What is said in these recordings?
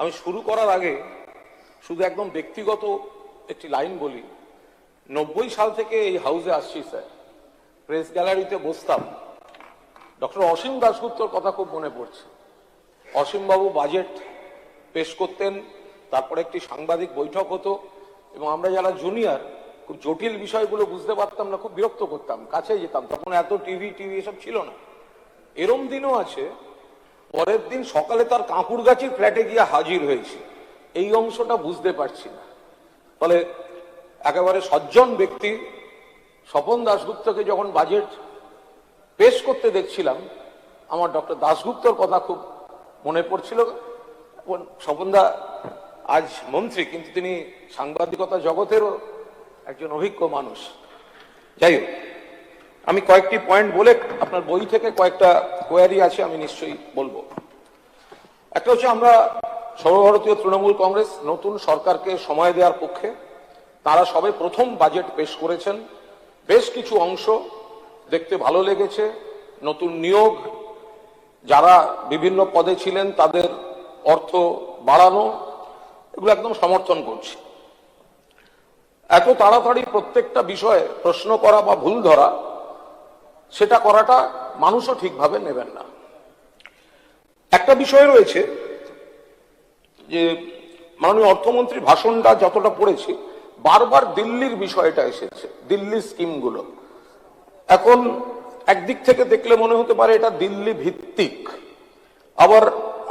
আমি শুরু করার আগে শুধু একদম ব্যক্তিগত একটি লাইন বলি। 90 সাল থেকে এই হাউসে আসছি স্যার, প্রেস গ্যালারিতে বসতাম, ডক্টর অসীম দাশগুপ্তর কথা খুব মনে পড়ছে। অসীমবাবু বাজেট পেশ করতেন, তারপরে একটি সাংবাদিক বৈঠক হতো এবং আমরা যারা জুনিয়র খুব জটিল বিষয়গুলো বুঝতে পারতাম না, খুব বিরক্ত করতাম, কাছে যেতাম। তখন এত টিভি এসব ছিল না। এরম দিনও আছে, পরের দিন সকালে তার কাঁকুড়গাছির ফ্ল্যাটে গিয়ে হাজির হয়েছে। এই অংশটা বুঝতে পারছি না। ফলে একেবারে সজ্জন ব্যক্তি স্বপন দাশগুপ্তকে যখন বাজেট পেশ করতে দেখছিলাম, আমার ডক্টর দাশগুপ্তর কথা খুব মনে পড়ছিল। স্বপনদা আজ মন্ত্রী, কিন্তু তিনি সাংবাদিকতা জগতেরও একজন অভিজ্ঞ মানুষ। যাই হোক, আমি কয়েকটি পয়েন্ট বলে, আপনার বই থেকে কয়েকটা কোয়ারি আছে আমি নিশ্চয়ই বলবো। একটা হচ্ছে, আমরা সর্বভারতীয় তৃণমূল কংগ্রেস নতুন সরকারকে সময় দেওয়ার পক্ষে। তারা সবে প্রথম বাজেট পেশ করেছেন, বেশ কিছু অংশ দেখতে ভালো লেগেছে। নতুন নিয়োগ, যারা বিভিন্ন পদে ছিলেন তাদের অর্থ বাড়ানো, এগুলো একদম সমর্থন করছি। এত তাড়াতাড়ি প্রত্যেকটা বিষয়ে প্রশ্ন করা বা ভুল ধরা, সেটা করাটা মানুষও ঠিকভাবে নেবেন না। একটা বিষয় রয়েছে যে মাননীয় অর্থমন্ত্রীর ভাষণটা যতটা পড়েছি, বারবার দিল্লির বিষয়টা এসেছে, দিল্লির স্কিমগুলো। এখন একদিক থেকে দেখলে মনে হতে পারে এটা দিল্লি ভিত্তিক, আবার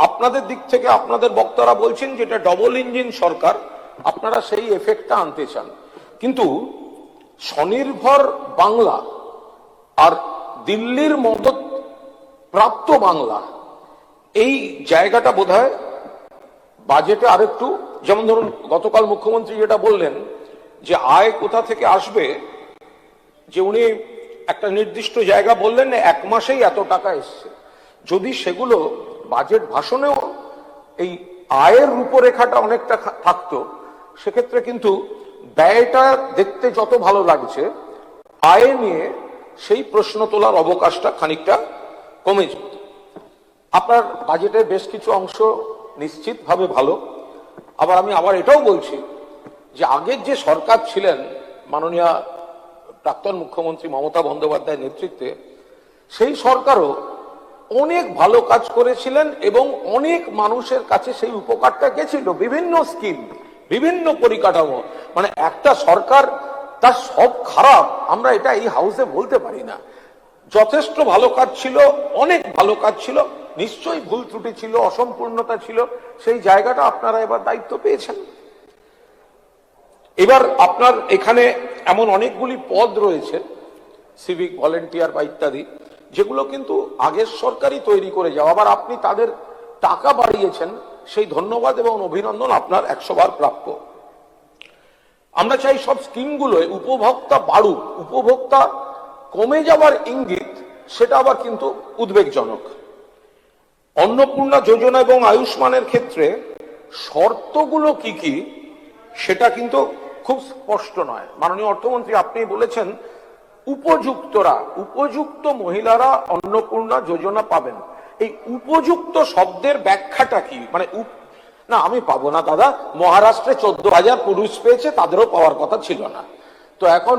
আপনাদের দিক থেকে আপনাদের বক্তারা বলছেন যে এটা ডবল ইঞ্জিন সরকার, আপনারা সেই এফেক্টটা আনতে চান। কিন্তু স্বনির্ভর বাংলা আর দিল্লির মদত প্রাপ্ত বাংলা, এই জায়গাটা বোধহয় বাজেটে আরেকটু, যেমন ধরুন গতকাল মুখ্যমন্ত্রী যেটা বললেন যে আয় কোথা থেকে আসবে, যে উনি একটা নির্দিষ্ট জায়গা বললেন 1 মাসেই এত টাকা এসছে। যদি সেগুলো বাজেট ভাষণেও এই আয়ের রূপরেখাটা অনেকটা থাকতো, সেক্ষেত্রে কিন্তু ব্যয়টা দেখতে যত ভালো লাগছে, আয় নিয়ে সেই প্রশ্ন তোলার অবকাশটা খানিকটা কমে যেত। আপনার বাজেটের বেশ কিছু অংশ নিশ্চিতভাবে ভালো। আমি এটাও বলছি যে আগের যে সরকার ছিলেন মাননীয় প্রাক্তন মুখ্যমন্ত্রী মমতা বন্দ্যোপাধ্যায়ের নেতৃত্বে, সেই সরকারও অনেক ভালো কাজ করেছিলেন এবং অনেক মানুষের কাছে সেই উপকারটা গেছিল। বিভিন্ন স্কিম, বিভিন্ন পরিকাঠামো, মানে একটা সরকার তার সব খারাপ আমরা এটা এই হাউসে বলতে পারি না। যথেষ্ট ভালো কাজ ছিল, অনেক ভালো কাজ ছিল, নিশ্চয়ই ভুল ত্রুটি ছিল, অসম্পূর্ণতা ছিল, সেই জায়গাটা আপনারা এবার দায়িত্ব পেয়েছেন। এবার আপনার এখানে এমন অনেকগুলি পদ রয়েছে, সিভিক ভলেন্টিয়ার বা ইত্যাদি, যেগুলো কিন্তু আগের সরকারই তৈরি করে যাওয়া, আবার আপনি তাদের টাকা বাড়িয়েছেন, সেই ধন্যবাদ এবং অভিনন্দন আপনার 100 বার প্রাপ্য। আমরা চাই সব স্কিমগুলোয় উপভোক্তা বাড়ুক, উপভোক্তা কমে যাওয়ার ইঙ্গিত সেটা আবার কিন্তু উদ্বেগজনক। অন্নপূর্ণা যোজনা এবং আয়ুষ্মানের ক্ষেত্রে শর্তগুলো কি কি সেটা কিন্তু খুব স্পষ্ট নয়। মাননীয় অর্থমন্ত্রী আপনি বলেছেন উপযুক্ত মহিলারা অন্নপূর্ণা যোজনা পাবেন। এই উপযুক্ত শব্দের ব্যাখ্যাটা কি? মানে না, আমি পাবো না দাদা, মহারাষ্ট্রে 14,000 পুরুষ পেয়েছে, তাদেরও পাওয়ার কথা ছিল না। তো এখন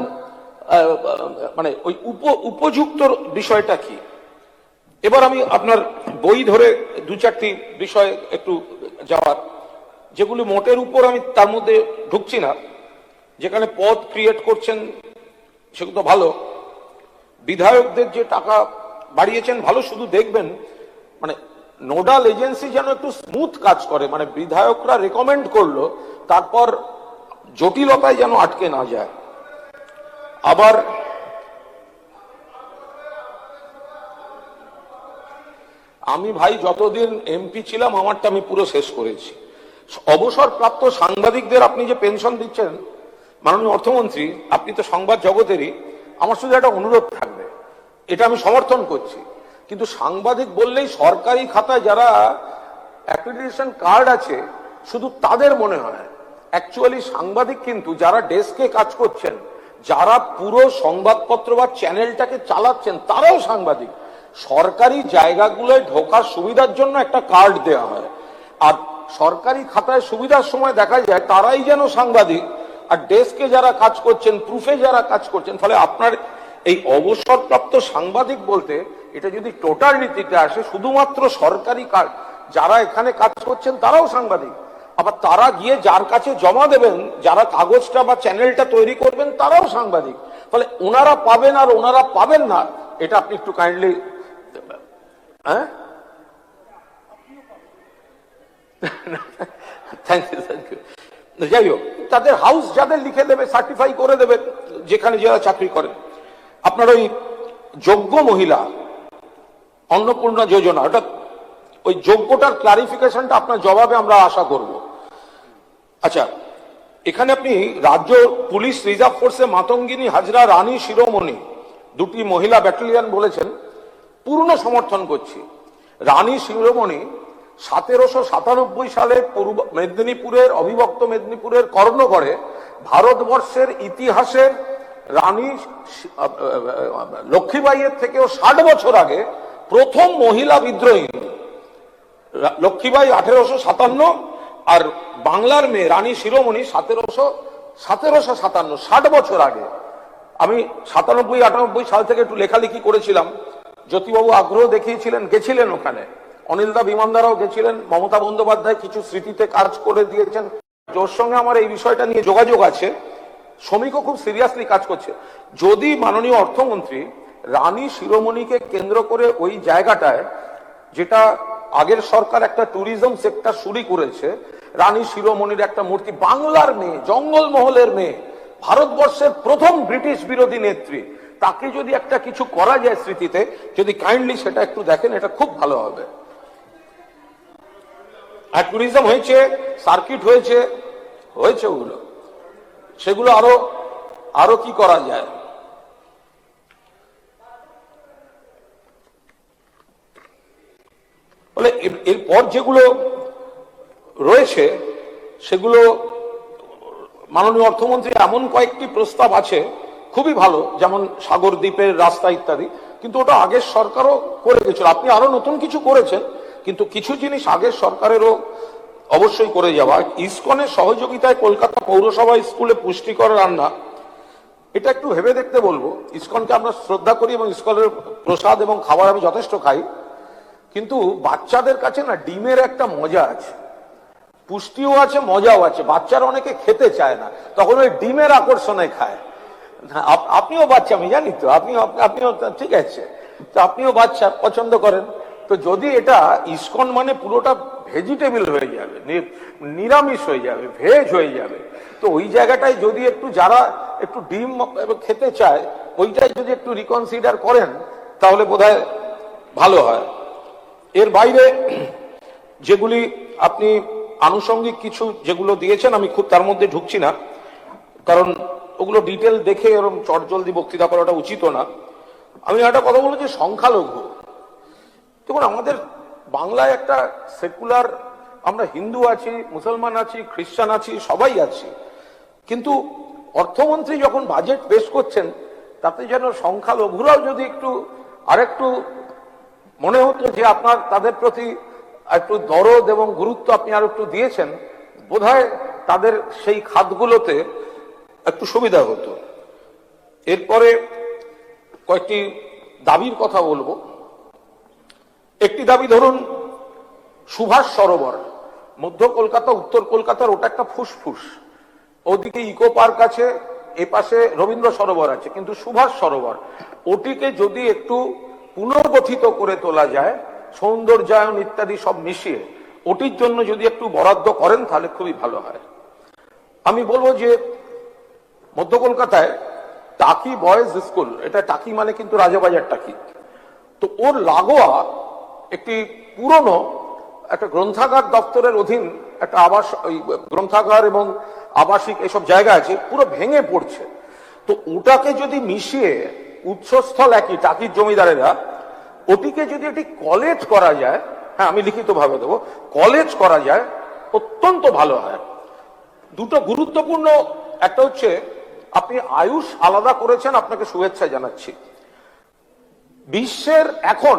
মানে ওই উপযুক্ত বিষয়টা কি? এবার আমি আপনার বই ধরে 2-4টি বিষয় একটু যাওয়ার, যেগুলি মোটের উপর আমি তার মধ্যে ঢুকছি না। যেখানে পদ ক্রিয়েট করছেন সেগুলো তো ভালো, বিধায়কদের যে টাকা বাড়িয়েছেন ভালো, শুধু দেখবেন মানে নোডাল এজেন্সি যেন একটু স্মুথ কাজ করে, মানে বিধায়করা রেকমেন্ড করলো, তারপর জটিলতায় যেন আটকে না যায়। আবার আমি ভাই যতদিন এমপি ছিলাম আমারটা আমি পুরো শেষ করেছি। অবসরপ্রাপ্ত সাংবাদিকদের আপনি যে পেনশন দিচ্ছেন, মাননীয় অর্থমন্ত্রী আপনি তো সংবাদ জগতেরই, আমার শুধু একটা অনুরোধ থাকবে, এটা আমি সমর্থন করছি, কিন্তু সাংবাদিক বললেই সরকারি খাতায় যারা অ্যাক্রিডিটেশন কার্ড আছে শুধু তাদের মনে হয়। অ্যাকচুয়ালি সাংবাদিক কিন্তু যারা ডেস্কে কাজ করছেন, যারা পুরো সংবাদপত্র বা চ্যানেলটাকে চালাচ্ছেন, তারাও সাংবাদিক। সরকারি জায়গাগুলোয় ঢোকার সুবিধার জন্য একটা কার্ড দেওয়া হয়, আর সরকারি খাতায় সুবিধার সময় দেখা যায় তারাই যেন সাংবাদিক, আর ডেস্কে যারা কাজ করছেন, প্রুফে যারা কাজ করছেন। ফলে আপনার এই অবসরপ্রাপ্ত সাংবাদিক বলতে এটা যদি টোটাল নীতিতে আসে, শুধুমাত্র সরকারি যারা এখানে কাজ করছেন তারাও সাংবাদিক, আবার তারা গিয়ে যার কাছে জমা দেবেন, যারা কাগজটা বা চ্যানেলটা তৈরি করবেন তারাও সাংবাদিক। ফলে ওনারা পাবেন আর ওনারা পাবেন না, এটা আপনি একটু কাইন্ডলি, হ্যাঁ, থ্যাংক ইউ, থ্যাংক ইউ। যাই হোক, তাদের হাউস যাদের লিখে দেবে, সার্টিফাই করে দেবে যেখানে যারা চাকরি করেন। আপনার ওই যোগ্য মহিলা অন্নপূর্ণা যোজনা, ওটা ওই যোগ্যটার ক্লারিফিকেশনটা আপনার জবাবে আমরা আশা করব। আচ্ছা, এখানে আপনি রাজ্য পুলিশ রিজার্ভ ফোর্সে মাতঙ্গিনী হাজরা, রানী শিরোমণি, দুটি মহিলা ব্যাটালিয়ন বলেছেন, পূর্ণ সমর্থন করছি। রানী শিরোমণি 1797 সালে পূর্ব মেদিনীপুরের, অবিভক্ত মেদিনীপুরের কর্ণগড়ে ভারতবর্ষের ইতিহাসের রানী লক্ষ্মীবাইয়ের থেকেও 60 বছর আগে প্রথম মহিলা বিদ্রোহী। লক্ষ্মীবাই 1857 আর বাংলার মেয়ে রানী শিরোমণি 1757, 60 বছর আগে। আমি 97-98 সাল থেকে একটু লেখালেখি করেছিলাম, জ্যোতিবাবু আগ্রহ দেখিয়েছিলেন, গেছিলেন ওখানে, অনিলদা বিমানদারাও গেছিলেন, মমতা বন্দ্যোপাধ্যায় কিছু স্মৃতিতে কাজ করে দিয়েছেন, ওর সঙ্গে আমার এই বিষয়টা নিয়ে যোগাযোগ আছে। শ্রমিকও খুব সিরিয়াসলি কাজ করছে। যদি মাননীয় অর্থমন্ত্রী রানী শিরোমণিকে কেন্দ্র করে ওই জায়গাটায়, যেটা আগের সরকার একটা ট্যুরিজম সেক্টর শুরু করেছে, রানী শিরোমণির একটা মূর্তি, বাংলার মেয়ে, জঙ্গলমহলের মেয়ে, ভারতবর্ষের প্রথম ব্রিটিশ বিরোধী নেত্রী, তাকে যদি একটা কিছু করা যায় স্মৃতিতে, যদি কাইন্ডলি সেটা একটু দেখেন, এটা খুব ভালো হবে। আর ট্যুরিজম হয়েছে, সার্কিট হয়েছে, ওগুলো, সেগুলো আরো কি করা যায়। বলে এরপর যেগুলো রয়েছে সেগুলো মাননীয় অর্থমন্ত্রী এমন কয়েকটি প্রস্তাব আছে খুবই ভালো, যেমন সাগর দ্বীপের রাস্তা ইত্যাদি, কিন্তু ওটা আগের সরকারও করে গেছিল। আপনি আরো নতুন কিছু করেছেন, কিন্তু কিছু জিনিস আগের সরকারেরও অবশ্যই করে যাওয়া। ইসকনের সহযোগিতায় কলকাতা পৌরসভা স্কুলে পুষ্টিকর রান্না, এটা একটু ভেবে দেখতে বলবো। ইসকনকে আমরা শ্রদ্ধা করি এবং ইসকনের প্রসাদ এবং খাবার আমি যথেষ্ট খাই, কিন্তু বাচ্চাদের কাছে না ডিমের একটা মজা আছে, পুষ্টিও আছে, মজাও আছে। বাচ্চারা অনেকে খেতে চায় না, তখন ওই ডিমের আকর্ষণে খায়। আপনিও বাচ্চা, আমি জানি তো, আপনিও ঠিক আছে, তো আপনিও বাচ্চা পছন্দ করেন। তো যদি এটা ইসকন মানে পুরোটা ভেজিটেবল হয়ে যাবে, নিরামিষ হয়ে যাবে, ভেজ হয়ে যাবে, তো ওই জায়গাটায় যদি একটু যারা একটু ডিম খেতে চায়, ওইটাই যদি একটু রিকনসিডার করেন, তাহলে বোধহয় ভালো হয়। এর বাইরে যেগুলি আপনি আনুষঙ্গিক কিছু যেগুলো দিয়েছেন, আমি খুব তার মধ্যে ঢুকছি না, কারণ ওগুলো ডিটেল দেখে এরকম চটজলদি বক্তৃতা করাটা উচিত না। আমি একটা কথা বলবো যে সংখ্যালঘু, দেখুন আমাদের বাংলায় একটা সেকুলার, আমরা হিন্দু আছি, মুসলমান আছি, খ্রিস্টান আছি, সবাই আছি, কিন্তু অর্থমন্ত্রী যখন বাজেট পেশ করছেন, তাতে যেন সংখ্যালঘুরাও যদি একটু আরেকটু মনে হতো যে আপনার তাদের প্রতি একটু দরদ এবং গুরুত্ব আপনি আর একটু দিয়েছেন, বোধহয় তাদের সেই খাতগুলোতে একটু সুবিধা হতো। এরপরে কয়েকটি দাবির কথা বলবো। একটি দাবি ধরুন সুভাষ সরোবর, মধ্য কলকাতা, উত্তর কলকাতার ওটা একটা ফুসফুস, ওদিকে ইকো পার্ক আছে, এপাশে রবীন্দ্র সরোবর আছে, কিন্তু সুভাষ সরোবর ওটিকে যদি একটু পুনর্গঠিত করে তোলা যায়, সৌন্দর্যায়ন ইত্যাদি সব মিশিয়ে, ওটির জন্য যদি একটু বরাদ্দ করেন তাহলে খুবই ভালো হয়। আমি বলবো যে মধ্য কলকাতায় টাকি বয়েজ স্কুল, এটা টাকি মানে কিন্তু রাজাবাজার টাকি, তো ওর লাগোয়া একটি পুরনো একটা গ্রন্থাগার দপ্তরের অধীন একটা আবাস, ওই গ্রন্থাগার এবং আবাসিক এসব জায়গা আছে, পুরো ভেঙে পড়ছে। তো ওটাকে যদি মিশিয়ে, উৎসস্থল একই টাকির জমিদারেরা, ওটিকে যদি একটি কলেজ করা যায়, হ্যাঁ আমি লিখিত ভাবে দেবো, কলেজ করা যায়, অত্যন্ত ভালো হয়। দুটো গুরুত্বপূর্ণ, একটা হচ্ছে আপনি আয়ুষ আলাদা করেছেন, আপনাকে শুভেচ্ছা জানাচ্ছি। বিশ্বের এখন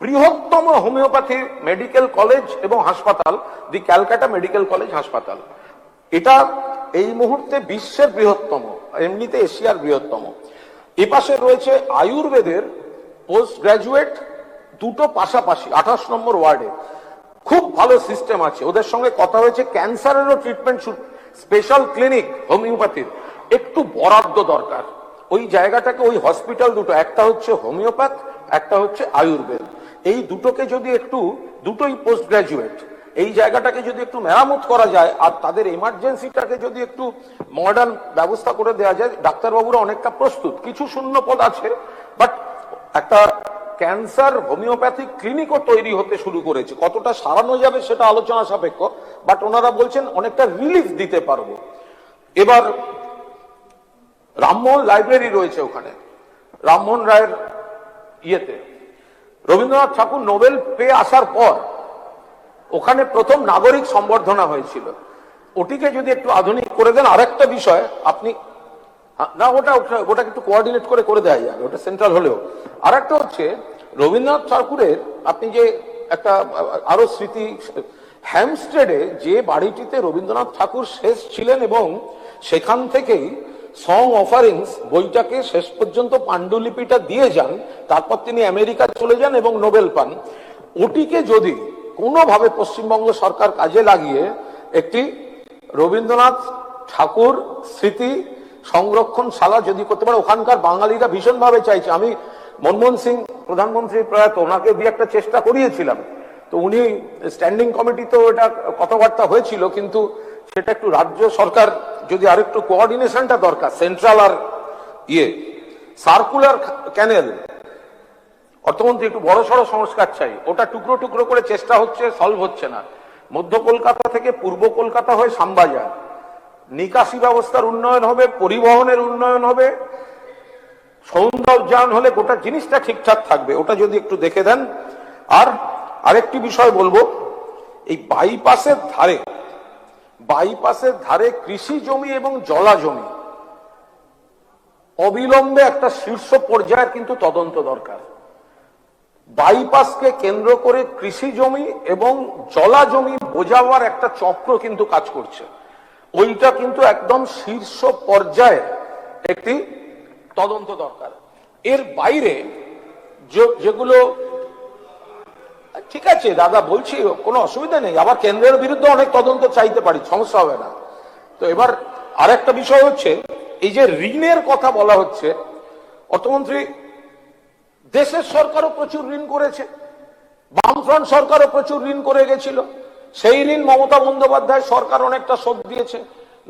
বৃহত্তম হোমিওপ্যাথি মেডিকেল কলেজ এবং হাসপাতাল, দি ক্যালকাটা মেডিকেল কলেজ হাসপাতাল। এটা এই মুহূর্তে বিশ্বের বৃহত্তম, এমনিতে এশিয়ার বৃহত্তম। এপাশে রয়েছে আয়ুর্বেদের পোস্ট গ্রাজুয়েট দুটো পাশাপাশি 28 নম্বর ওয়ার্ডে। খুব ভালো সিস্টেম আছে, ওদের সঙ্গে কথা হয়েছে। ক্যান্সারেরও ট্রিটমেন্ট, স্পেশাল ক্লিনিক হোমিওপ্যাথির একটু বরাদ্দ দরকার। ওই জায়গাটাকে, ওই হসপিটাল দুটো, একটা হচ্ছে হোমিওপ্যাথ, একটা হচ্ছে আয়ুর্বেদ, এই দুটোকে যদি একটু, দুটোই পোস্ট গ্রাজুয়েট, এই জায়গাটাকে যদি একটু মেরামত করা যায় আর তাদের এমার্জেন্সিটাকে যদি একটু মডার্ন ব্যবস্থা করে দেওয়া যায়, ডাক্তারবাবুরা অনেকটা প্রস্তুত। কিছু শূন্য পদ আছে, বাট একটা ক্যান্সার হোমিওপ্যাথিক ক্লিনিকও তৈরি হতে শুরু করেছে। কতটা সারানো যাবে সেটা আলোচনা সাপেক্ষ, বাট ওনারা বলছেন অনেকটা রিলিফ দিতে পারবো। এবার রামমোহন লাইব্রেরি রয়েছে ওখানে, রামমোহন রায়ের ইয়েতে রবীন্দ্রনাথ ঠাকুর নোবেল পেয়ে আসার পর ওখানে প্রথম নাগরিক সম্বর্ধনা হয়েছিল। ওটিকে যদি একটু আধুনিক করে দেন। আরেকটা বিষয় আপনি, না ওটাকে একটু কোঅর্ডিনেট করে দেওয়া যাবে, ওটা সেন্ট্রাল হলেও। আর একটা হচ্ছে রবীন্দ্রনাথ ঠাকুরের, আপনি যে একটা আরো স্মৃতি, হ্যামস্টেডে যে বাড়িটিতে রবীন্দ্রনাথ ঠাকুর শেষ ছিলেন এবং সেখান থেকেই সং অফারিংস বইটাকে শেষ পর্যন্ত পাণ্ডুলিপিটা দিয়ে যান, তারপর তিনি আমেরিকা চলে যান এবং নোবেল পান। ওটিকে যদি কোনোভাবে পশ্চিমবঙ্গ সরকার কাজে লাগিয়ে একটি রবীন্দ্রনাথ ঠাকুর স্মৃতি সংরক্ষণশালা যদি করতে পারে, ওখানকার বাঙালিরা ভীষণভাবে চাইছে। আমি মনমোহন সিং প্রধানমন্ত্রী প্রয়াত, ওনাকে দিয়ে একটা চেষ্টা করিয়েছিলাম, তো উনি স্ট্যান্ডিং কমিটিতেও এটা কথাবার্তা হয়েছিল, কিন্তু সেটা একটু রাজ্য সরকার যদি আরেকটু কোঅর্ডিনেশনটা দরকার, সেন্ট্রাল আর সার্কুলার ক্যানেল, অর্থমন্ত্রী একটু বড় সড় সংস্কার চাই। ওটা টুকরো টুকরো করে চেষ্টা হচ্ছে, সলভ হচ্ছে না। মধ্য কলকাতা থেকে পূর্ব কলকাতা হয়ে শ্যামবাজার, নিকাশি ব্যবস্থার উন্নয়ন হবে, পরিবহনের উন্নয়ন হবে, সৌন্দর্যায়ন হলে গোটা জিনিসটা ঠিকঠাক থাকবে। ওটা যদি একটু দেখে দেন। আর আরেকটি বিষয় বলবো, এই বাইপাসের ধারে কৃষি জমি এবং জলা জমি অবিলম্বে একটা শীর্ষ পর্যায়ের কিন্তু তদন্ত দরকার। বাইপাসকে কেন্দ্র করে কৃষি জমি এবং জলা জমি বোঝাবার একটা চক্র কিন্তু কাজ করছে। ওইটা কিন্তু একদম শীর্ষ পর্যায়ে একটি তদন্ত দরকার। এর বাইরে যেগুলো, ঠিক আছে দাদা বলছি, কোনো অসুবিধা নেই, আবার কেন্দ্রের বিরুদ্ধে অনেক তদন্ত চাইতে পারি, সমস্যা হবে না। তো এবার আরেকটা বিষয় হচ্ছে, এই যে ঋণের কথা বলা হচ্ছে, অর্থমন্ত্রী, দেশের সরকারও প্রচুর ঋণ করেছে, বামফ্রন্ট সরকারও প্রচুর ঋণ করে গেছিল। সেই ঋণ মমতা বন্দ্যোপাধ্যায় সরকার অনেকটা শোধ দিয়েছে।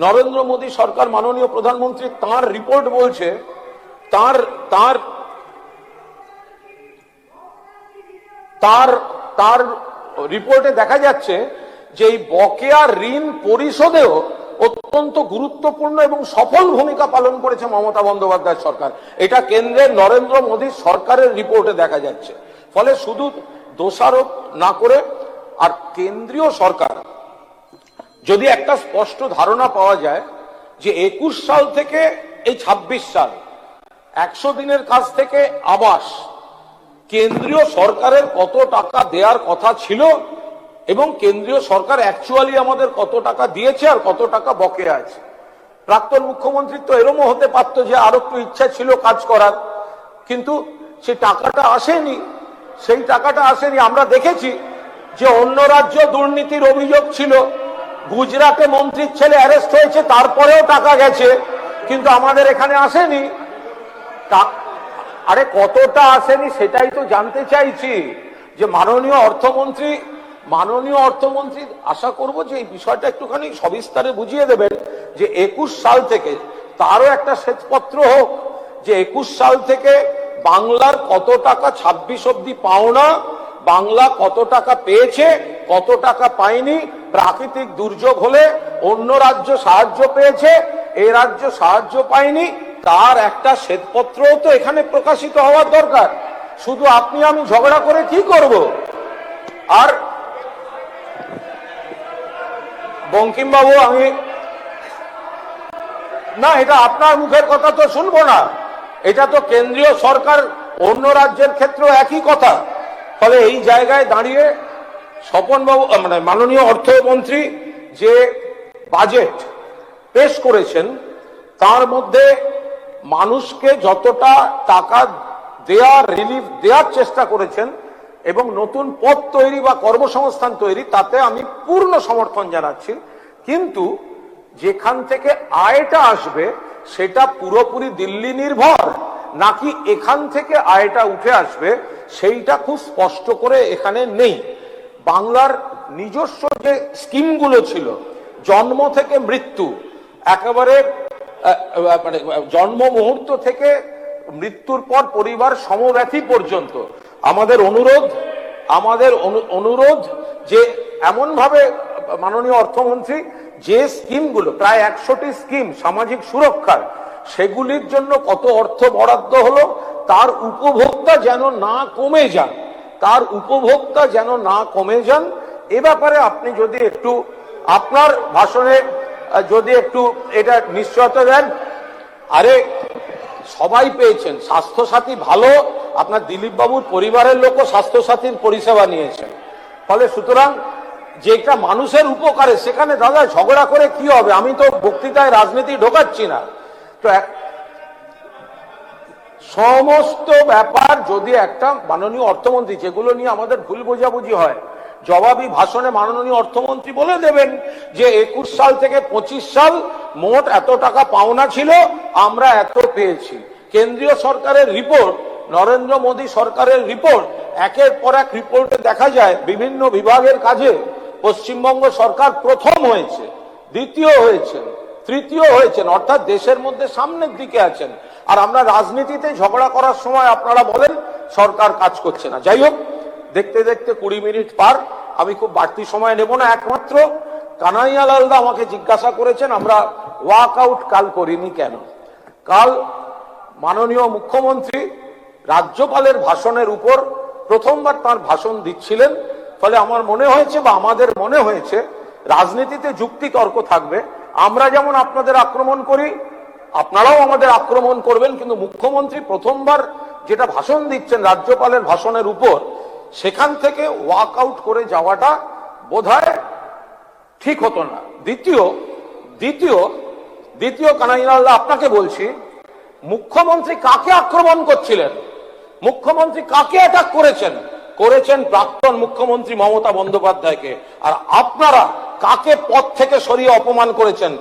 নরেন্দ্র মোদী সরকার, মাননীয় প্রধানমন্ত্রী, তার রিপোর্ট বলছে, তার রিপোর্টে দেখা যাচ্ছে যে এই বকেয়া ঋণ পরিশোধেও অত্যন্ত গুরুত্বপূর্ণ এবং সফল ভূমিকা পালন করেছে মমতা বন্দ্যোপাধ্যায় সরকার। এটা কেন্দ্রের নরেন্দ্র মোদী সরকারের রিপোর্টে দেখা যাচ্ছে। ফলে শুধু দোষারোপ না করে, আর কেন্দ্রীয় সরকার যদি একটা স্পষ্ট ধারণা পাওয়া যায় যে 21 সাল থেকে এই 26 সাল 100 দিনের কাজ থেকে আবাস, কেন্দ্রীয় সরকারের কত টাকা দেওয়ার কথা ছিল এবং কেন্দ্রীয় সরকার অ্যাকচুয়ালি আমাদের কত টাকা দিয়েছে আর কত টাকা বকেয়া আছে। প্রাক্তন মুখ্যমন্ত্রী তো এরকম হতে পারতো যে আরো একটু ইচ্ছা ছিল কাজ করার, কিন্তু সে টাকাটা আসেনি। সেই টাকাটা আসেনি। আমরা দেখেছি যে অন্য রাজ্য দুর্নীতির অভিযোগ ছিল, গুজরাটে মন্ত্রীর ছেলে অ্যারেস্ট হয়েছে, তারপরেও টাকা গেছে, কিন্তু আমাদের এখানে আসেনি। আরে কতটা আসেনি সেটাই তো জানতে চাইছি। যে মাননীয় অর্থমন্ত্রী আশা করব যে এই বিষয়টা একটুখানি সবিস্তারে বুঝিয়ে দেবেন যে 21 সাল থেকে তারও একটা শ্বেতপত্র হোক, যে 21 সাল থেকে বাংলার কত টাকা 26 অব্দি পাওনা, বাংলা কত টাকা পেয়েছে, কত টাকা পায়নি, প্রাকৃতিক দুর্যোগ হলে অন্য রাজ্য সাহায্য পেয়েছে, এই রাজ্য সাহায্য পায়নি, তার একটা শ্বেতপত্র তো এখানে প্রকাশিত হওয়ার দরকার। শুধু আপনি আমি ঝগড়া করে কি করব? আর বঙ্কিমবাবু, আমি না, এটা আপনার মুখের কথা তো শুনবো না, এটা তো কেন্দ্রীয় সরকার, অন্য রাজ্যের ক্ষেত্রেও একই কথা। ফলে এই জায়গায় দাঁড়িয়ে স্বপনবাবু মানে মাননীয় অর্থমন্ত্রী যে বাজেট পেশ করেছেন তার মধ্যে মানুষকে যতটা টাকা দেওয়ার রিলিফ দেওয়ার চেষ্টা করেছেন এবং নতুন পদ তৈরি বা কর্মসংস্থান তৈরি তাতে আমি পূর্ণ সমর্থন জানাচ্ছি, কিন্তু যেখান থেকে আয়টা আসবে সেটা পুরোপুরি দিল্লি নির্ভর নাকি এখান থেকে আয়টা উঠে আসবে সেইটা খুব স্পষ্ট করে এখানে নেই। বাংলার নিজস্ব যে স্কিমগুলো ছিল জন্ম থেকে মৃত্যু একেবারে মানে জন্ম মুহূর্ত থেকে মৃত্যুর পর পরিবার সমব্যথী পর্যন্ত আমাদের অনুরোধ যে এমন ভাবে মাননীয় অর্থমন্ত্রী যে স্কিমগুলো প্রায় 100টি স্কিম সামাজিক সুরক্ষার সেগুলির জন্য কত অর্থ বরাদ্দ হলো তার উপভোক্তা যেন না কমে যান এ ব্যাপারে আপনি যদি একটু আপনার ভাষণে যদি একটু এটা নিশ্চয়তা দেন। আরে সবাই পেয়েছেন স্বাস্থ্যসাথী, ভালো আপনার দিলীপ বাবুর পরিবারের লোকও স্বাস্থ্যসাথীর পরিষেবা নিয়েছেন, ফলে সুতরাং যেটা মানুষের উপকারে সেখানে দাদা ঝগড়া করে কি হবে? আমি তো বক্তৃতায় রাজনীতি ঢোকাচ্ছি না। তো সমস্ত ব্যাপার যদি একটা মাননীয় অর্থমন্ত্রী যেগুলো নিয়ে আমাদের ভুল বোঝাবুঝি হয় জবাবি ভাষণে মাননীয় অর্থমন্ত্রী বলে দেবেন যে 21 সাল থেকে 25 সাল মোট এত টাকা পাওনা ছিল, আমরা এত পেয়েছি। কেন্দ্রীয় সরকারের রিপোর্ট, নরেন্দ্র মোদী সরকারের রিপোর্ট, একের পর এক রিপোর্টে দেখা যায় বিভিন্ন বিভাগের কাজে পশ্চিমবঙ্গ সরকার প্রথম হয়েছে, দ্বিতীয় হয়েছে, তৃতীয় হয়েছেন, অর্থাৎ দেশের মধ্যে সামনের দিকে আছেন। আর আমরা রাজনীতিতে ঝগড়া করার সময় আপনারা বলেন সরকার কাজ করছে না। যাই হোক, দেখতে দেখতে 20 মিনিট পার, আমি খুব বাড়তি সময় নেব না। একমাত্র কানাইয়ালালদা আমাকে জিজ্ঞাসা করেছেন আমরা ওয়াক আউট কাল করিনি কেন। কাল মাননীয় মুখ্যমন্ত্রী রাজ্যপালের ভাষণের উপর প্রথমবার তার ভাষণ দিচ্ছিলেন, ফলে আমার মনে হয়েছে বা আমাদের মনে হয়েছে রাজনীতিতে যুক্তি তর্ক থাকবে, আমরা যেমন আপনাদের আক্রমণ করি আপনারাও আমাদের আক্রমণ করবেন, কিন্তু মুখ্যমন্ত্রী প্রথমবার যেটা ভাষণ দিচ্ছেন রাজ্যপালের ভাষণের উপর সেখান থেকে ওয়াক আউট করে যাওয়াটা বোধহয় ঠিক হতো না। দ্বিতীয় কানাইয়ালাল আপনাকে বলছি, মুখ্যমন্ত্রী কাকে আক্রমণ করছিলেন? মুখ্যমন্ত্রী কাকে অ্যাটাক করেছেন প্রাক্তন মুখ্যমন্ত্রী মমতা বন্দ্যোপাধ্যায়কে। আর আপনারা কাকে পদ থেকে সরিয়ে অপমান করেছেন